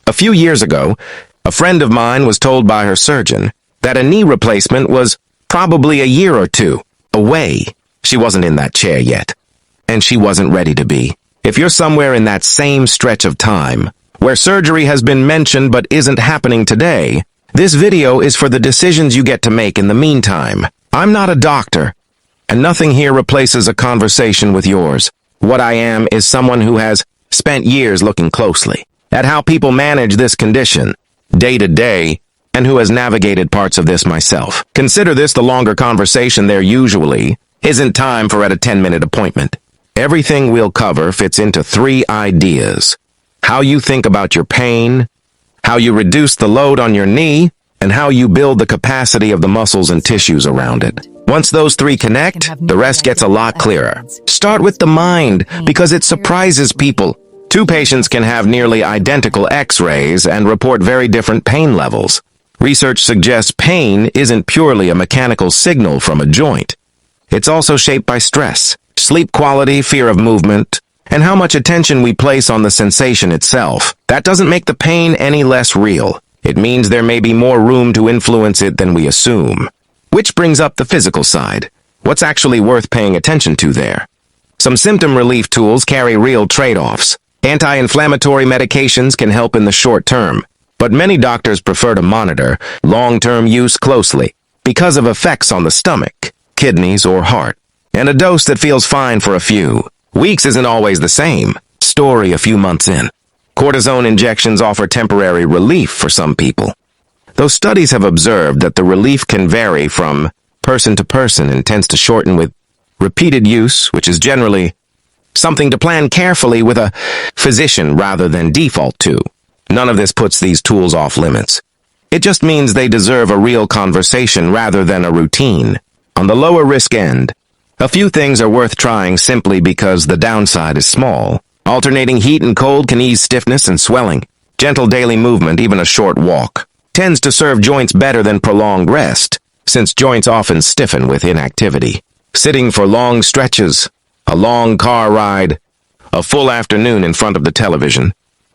A few years ago, a friend of mine was told by her surgeon that a knee replacement was probably a year or two away. She wasn't in that chair yet, and she wasn't ready to be. If you're somewhere in that same stretch of time, where surgery has been mentioned but isn't happening today, this video is for the decisions you get to make in the meantime. I'm not a doctor, and nothing here replaces a conversation with yours. What I am is someone who has spent years looking closely at how people manage this condition, day to day, and who has navigated parts of this myself. Consider this the longer conversation there usually isn't time for at a 10-minute appointment. Everything we'll cover fits into 3 ideas: how you think about your pain, how you reduce the load on your knee, and how you build the capacity of the muscles and tissues around it. Once those 3 connect, the rest gets a lot clearer. Start with the mind, because it surprises people. 2 patients can have nearly identical X-rays and report very different pain levels. Research suggests pain isn't purely a mechanical signal from a joint. It's also shaped by stress, sleep quality, fear of movement, and how much attention we place on the sensation itself. That doesn't make the pain any less real. It means there may be more room to influence it than we assume. Which brings up the physical side. What's actually worth paying attention to there? Some symptom relief tools carry real trade-offs. Anti-inflammatory medications can help in the short term, but many doctors prefer to monitor long-term use closely because of effects on the stomach, kidneys, or heart. And a dose that feels fine for a few weeks isn't always the same story a few months in. Cortisone injections offer temporary relief for some people, though studies have observed that the relief can vary from person to person and tends to shorten with repeated use, which is generally something to plan carefully with a physician rather than default to. None of this puts these tools off limits. It just means they deserve a real conversation rather than a routine. On the lower risk end, a few things are worth trying simply because the downside is small. Alternating heat and cold can ease stiffness and swelling. Gentle daily movement, even a short walk, tends to serve joints better than prolonged rest, since joints often stiffen with inactivity. Sitting for long stretches, a long car ride, a full afternoon in front of the television,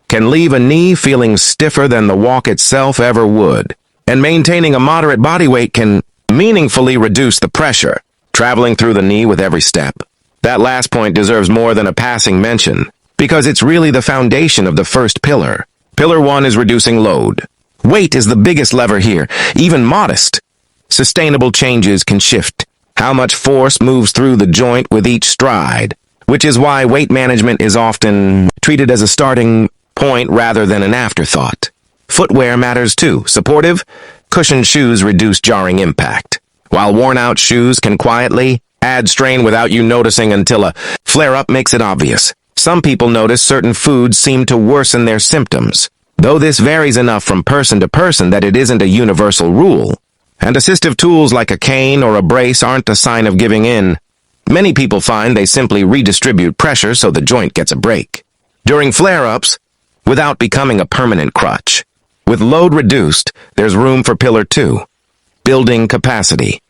can leave a knee feeling stiffer than the walk itself ever would. And maintaining a moderate body weight can meaningfully reduce the pressure traveling through the knee with every step. That last point deserves more than a passing mention, because it's really the foundation of the first pillar. Pillar 1 is reducing load. Weight is the biggest lever here, even modest. Sustainable changes can shift how much force moves through the joint with each stride, which is why weight management is often treated as a starting point rather than an afterthought. Footwear matters too. Supportive, cushioned shoes reduce jarring impact, while worn-out shoes can quietly add strain without you noticing until a flare-up makes it obvious. Some people notice certain foods seem to worsen their symptoms, though this varies enough from person to person that it isn't a universal rule. And assistive tools like a cane or a brace aren't a sign of giving in. Many people find they simply redistribute pressure so the joint gets a break during flare-ups without becoming a permanent crutch. With load reduced, there's room for pillar 2, building capacity.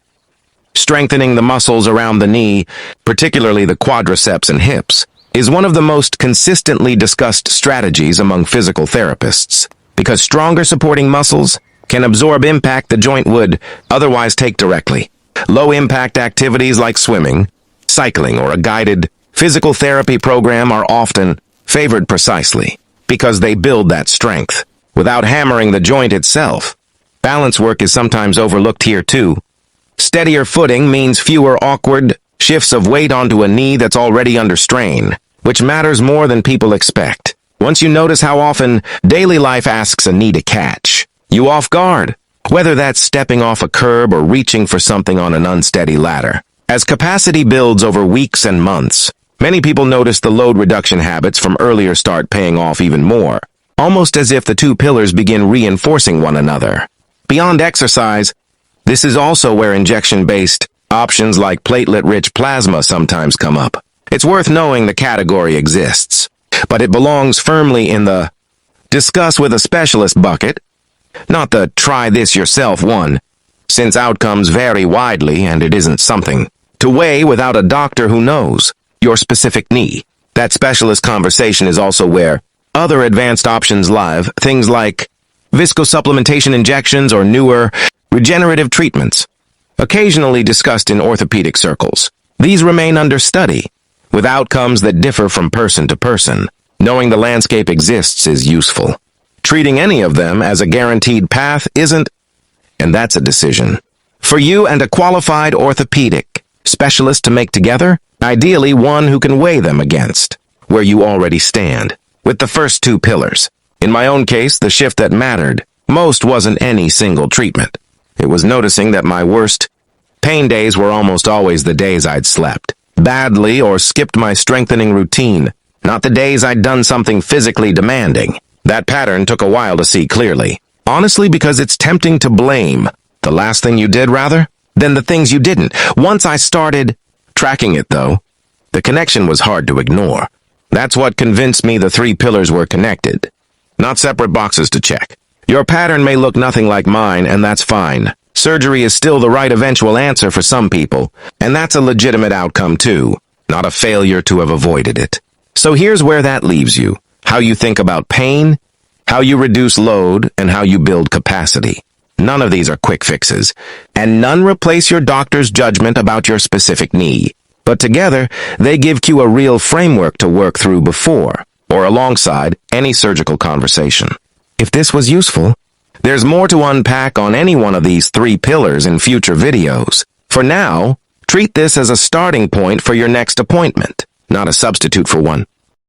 Strengthening the muscles around the knee, particularly the quadriceps and hips, is one of the most consistently discussed strategies among physical therapists, because stronger supporting muscles can absorb impact the joint would otherwise take directly. Low-impact activities like swimming, cycling, or a guided physical therapy program are often favored precisely because they build that strength without hammering the joint itself. Balance work is sometimes overlooked here too. Steadier footing means fewer awkward shifts of weight onto a knee that's already under strain, which matters more than people expect. Once you notice how often daily life asks a knee to catch you off guard, whether that's stepping off a curb or reaching for something on an unsteady ladder. As capacity builds over weeks and months, many people notice the load reduction habits from earlier start paying off even more, almost as if the 2 pillars begin reinforcing one another. Beyond exercise, this is also where injection-based options like platelet-rich plasma sometimes come up. It's worth knowing the category exists, but it belongs firmly in the discuss with a specialist bucket, not the try this yourself one, since outcomes vary widely and it isn't something to weigh without a doctor who knows your specific knee. That specialist conversation is also where other advanced options live, things like viscosupplementation injections or newer regenerative treatments, occasionally discussed in orthopedic circles. These remain under study, with outcomes that differ from person to person. Knowing the landscape exists is useful. Treating any of them as a guaranteed path isn't, and that's a decision. For you and a qualified orthopedic specialist to make together, ideally one who can weigh them against where you already stand, with the first two pillars. In my own case, the shift that mattered most wasn't any single treatment. It was noticing that my worst pain days were almost always the days I'd slept badly or skipped my strengthening routine, not the days I'd done something physically demanding. That pattern took a while to see clearly. Honestly, because it's tempting to blame the last thing you did, rather, than the things you didn't. Once I started tracking it, though, the connection was hard to ignore. That's what convinced me the three pillars were connected, not separate boxes to check. Your pattern may look nothing like mine, and that's fine. Surgery is still the right eventual answer for some people, and that's a legitimate outcome too, not a failure to have avoided it. So here's where that leaves you. How you think about pain, how you reduce load, and how you build capacity. None of these are quick fixes, and none replace your doctor's judgment about your specific knee. But together, they give you a real framework to work through before, or alongside, any surgical conversation. If this was useful, there's more to unpack on any one of these three pillars in future videos. For now, treat this as a starting point for your next appointment, not a substitute for one.